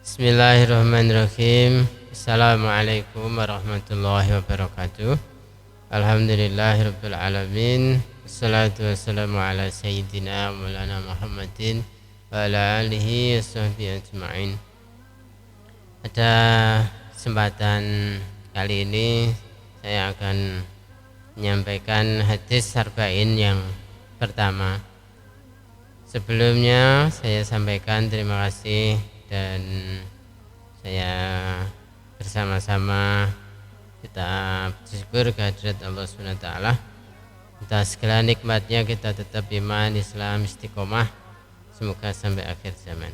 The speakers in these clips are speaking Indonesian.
Bismillahirrahmanirrahim. Assalamualaikum warahmatullahi wabarakatuh. Alhamdulillahirabbil alamin. Wassalatu wassalamu ala sayyidina Maulana Muhammadin wa ala alihi washabbihi ajma'in. Pada kesempatan kali ini saya akan menyampaikan hadis arba'in yang pertama. Sebelumnya saya sampaikan terima kasih dan saya bersama-sama kita bersyukur kehadirat Allah SWT atas segala nikmatnya kita tetap iman, Islam, istiqomah semoga sampai akhir zaman.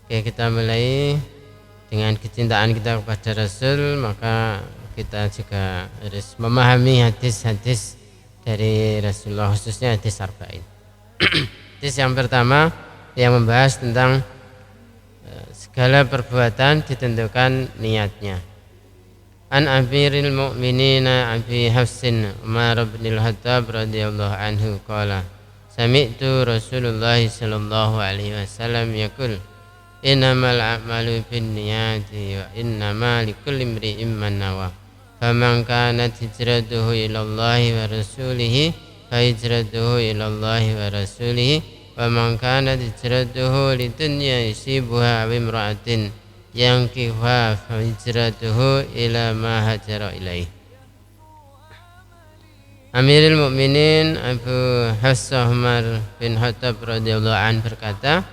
Oke, kita mulai dengan kecintaan kita kepada Rasul, maka kita juga harus memahami hadis-hadis dari Rasulullah, khususnya hadis arba'in. Hadis yang pertama yang membahas tentang segala perbuatan ditentukan niatnya. An Amiril Mu'minin Abi Hafsin Umar bin Al-Khattab radhiyallahu anhu qala sami'tu Rasulullah sallallahu alaihi wasallam yaqul innamal a'malu binniyati wa innama likulli imri'in ma nawa faman kanat hijratuhu ila Allah wa rasulih fa hijratuhu ila Allah wa rasulih wa man kanat hijratuhu lidunya yusibuha aw imra'atin yankihuha fa hijratuhu ila ma hajara ilaih. Amirul Mukminin Abu Hafs Umar bin Khattab radhiyallahu anhu berkata,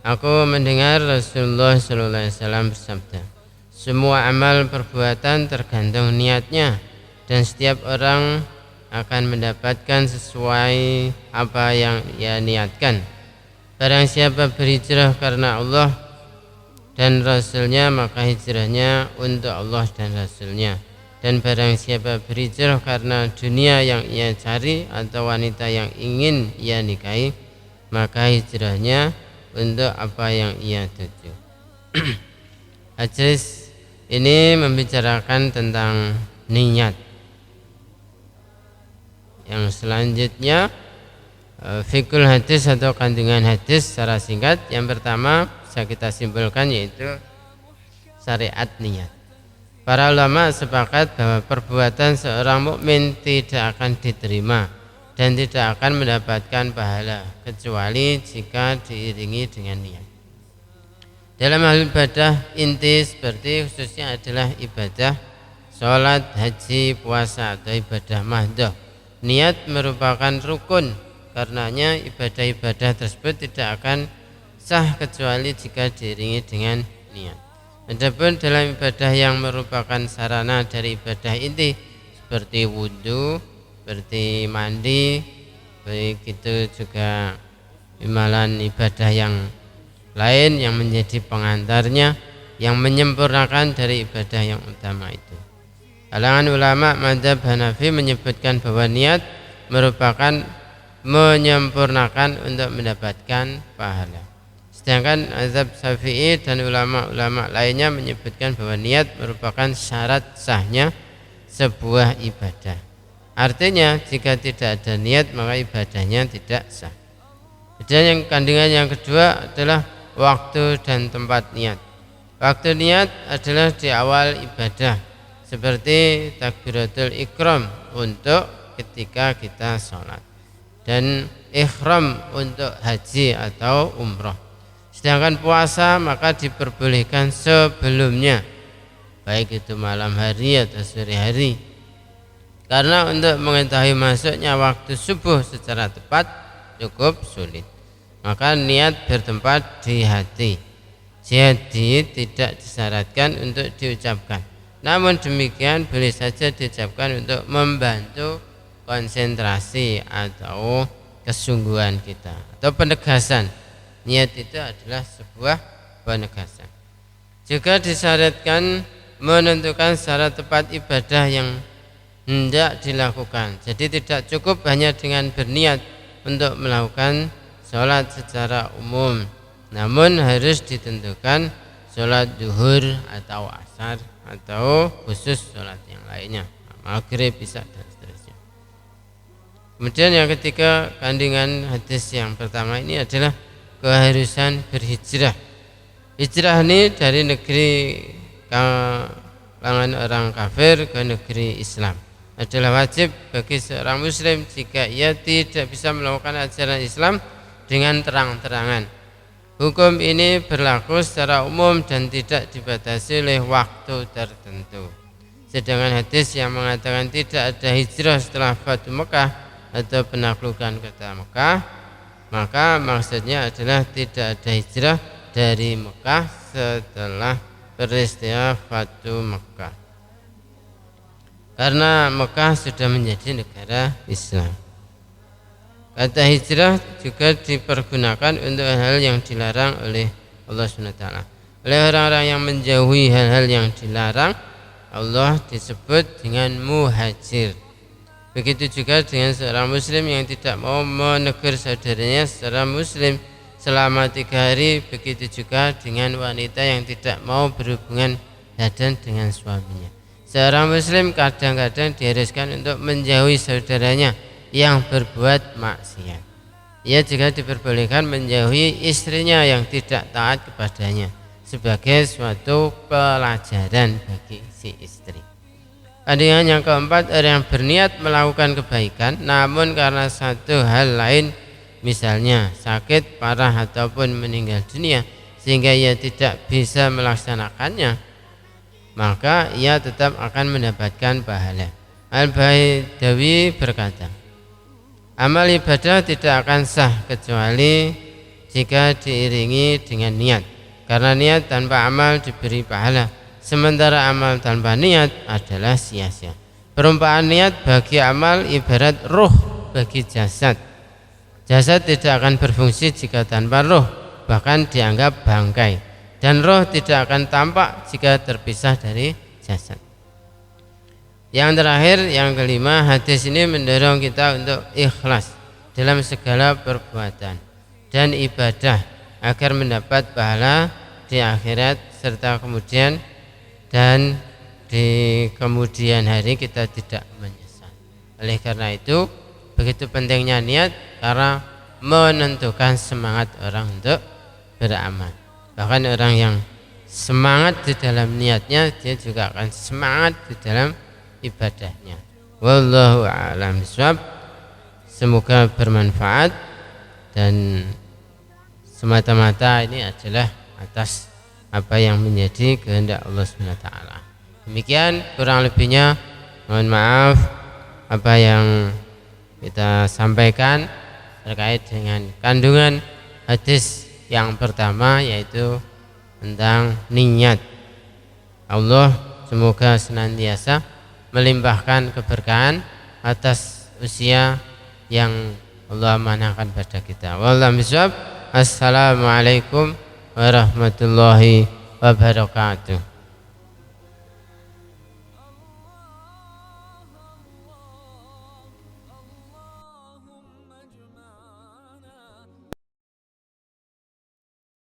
aku mendengar Rasulullah sallallahu alaihi wasallam bersabda, semua amal perbuatan tergantung niatnya dan setiap orang akan mendapatkan sesuai apa yang ia niatkan. Barang siapa berhijrah karena Allah dan Rasulnya, maka hijrahnya untuk Allah dan Rasulnya. Dan barang siapa berhijrah karena dunia yang ia cari atau wanita yang ingin ia nikahi, maka hijrahnya untuk apa yang ia tuju. Hadis ini membicarakan tentang niat. Yang selanjutnya fikul hadis atau kandungan hadis secara singkat. Yang pertama bisa kita simpulkan yaitu syariat niat. Para ulama sepakat bahwa perbuatan seorang mukmin tidak akan diterima dan tidak akan mendapatkan pahala kecuali jika diiringi dengan niat. Dalam hal ibadah inti seperti khususnya adalah ibadah sholat, haji, puasa atau ibadah mahdhah. Niat merupakan rukun, karenanya ibadah-ibadah tersebut tidak akan sah kecuali jika diiringi dengan niat. Adapun dalam ibadah yang merupakan sarana dari ibadah inti seperti wudhu, seperti mandi, begitu juga amalan ibadah yang lain yang menjadi pengantarnya, yang menyempurnakan dari ibadah yang utama itu. Kalangan ulama mazhab Hanafi menyebutkan bahwa niat merupakan menyempurnakan untuk mendapatkan pahala. Sedangkan mazhab Syafi'i dan ulama-ulama lainnya menyebutkan bahwa niat merupakan syarat sahnya sebuah ibadah. Artinya jika tidak ada niat maka ibadahnya tidak sah. Dan yang kandungan yang kedua adalah waktu dan tempat niat. Waktu niat adalah di awal ibadah, seperti takbiratul ihram untuk ketika kita sholat dan ihram untuk haji atau umrah. Sedangkan puasa maka diperbolehkan sebelumnya, baik itu malam hari atau sore hari, karena untuk mengetahui masuknya waktu subuh secara tepat cukup sulit. Maka niat bertempat di hati, jadi tidak disyaratkan untuk diucapkan. Namun demikian boleh saja diucapkan untuk membantu konsentrasi atau kesungguhan kita atau penegasan. Niat itu adalah sebuah penegasan. Juga disyaratkan menentukan secara tepat ibadah yang hendak dilakukan. Jadi tidak cukup hanya dengan berniat untuk melakukan sholat secara umum, namun harus ditentukan sholat duhur atau asar atau khusus sholat yang lainnya, maghrib, isya dan seterusnya. Kemudian yang ketiga kandungan hadis yang pertama ini adalah keharusan berhijrah. Hijrah ini dari negeri kalangan orang kafir ke negeri Islam adalah wajib bagi seorang muslim jika ia tidak bisa melakukan ajaran Islam dengan terang-terangan. Hukum ini berlaku secara umum dan tidak dibatasi oleh waktu tertentu. Sedangkan hadis yang mengatakan tidak ada hijrah setelah Fathu Mekah atau penaklukan kota Mekah, maka maksudnya adalah tidak ada hijrah dari Mekah setelah peristiwa Fathu Mekah, karena Mekah sudah menjadi negara Islam. Kata hijrah juga dipergunakan untuk hal yang dilarang oleh Allah SWT. Oleh orang-orang yang menjauhi hal-hal yang dilarang Allah disebut dengan muhajir. Begitu juga dengan seorang muslim yang tidak mau menegur saudaranya secara muslim selama 3 hari. Begitu juga dengan wanita yang tidak mau berhubungan badan dengan suaminya. Seorang muslim kadang-kadang diharuskan untuk menjauhi saudaranya yang berbuat maksiat. Ia juga diperbolehkan menjauhi istrinya yang tidak taat kepadanya sebagai suatu pelajaran bagi si istri. Kemudian yang keempat, orang yang berniat melakukan kebaikan namun karena satu hal lain, misalnya sakit parah ataupun meninggal dunia, sehingga ia tidak bisa melaksanakannya, maka ia tetap akan mendapatkan pahala. Al-Baidawi berkata, amal ibadah tidak akan sah kecuali jika diiringi dengan niat, karena niat tanpa amal diberi pahala, sementara amal tanpa niat adalah sia-sia. Perumpamaan niat bagi amal ibarat ruh bagi jasad. Jasad tidak akan berfungsi jika tanpa ruh, bahkan dianggap bangkai, dan roh tidak akan tampak jika terpisah dari jasad. Yang terakhir, yang kelima, hadis ini mendorong kita untuk ikhlas dalam segala perbuatan dan ibadah agar mendapat pahala di akhirat serta kemudian dan di kemudian hari kita tidak menyesal. Oleh karena itu begitu pentingnya niat karena menentukan semangat orang untuk beramal. Bahkan orang yang semangat di dalam niatnya, dia juga akan semangat di dalam ibadahnya. Wallahu a'lam bishawab. Semoga bermanfaat dan semata-mata ini adalah atas apa yang menjadi kehendak Allah SWT. Demikian kurang lebihnya, mohon maaf apa yang kita sampaikan terkait dengan kandungan hadis yang pertama, yaitu tentang niat. Allah semoga senantiasa melimpahkan keberkahan atas usia yang Allah amanahkan pada kita. Wallahu a'lam. Assalamualaikum warahmatullahi wabarakatuh.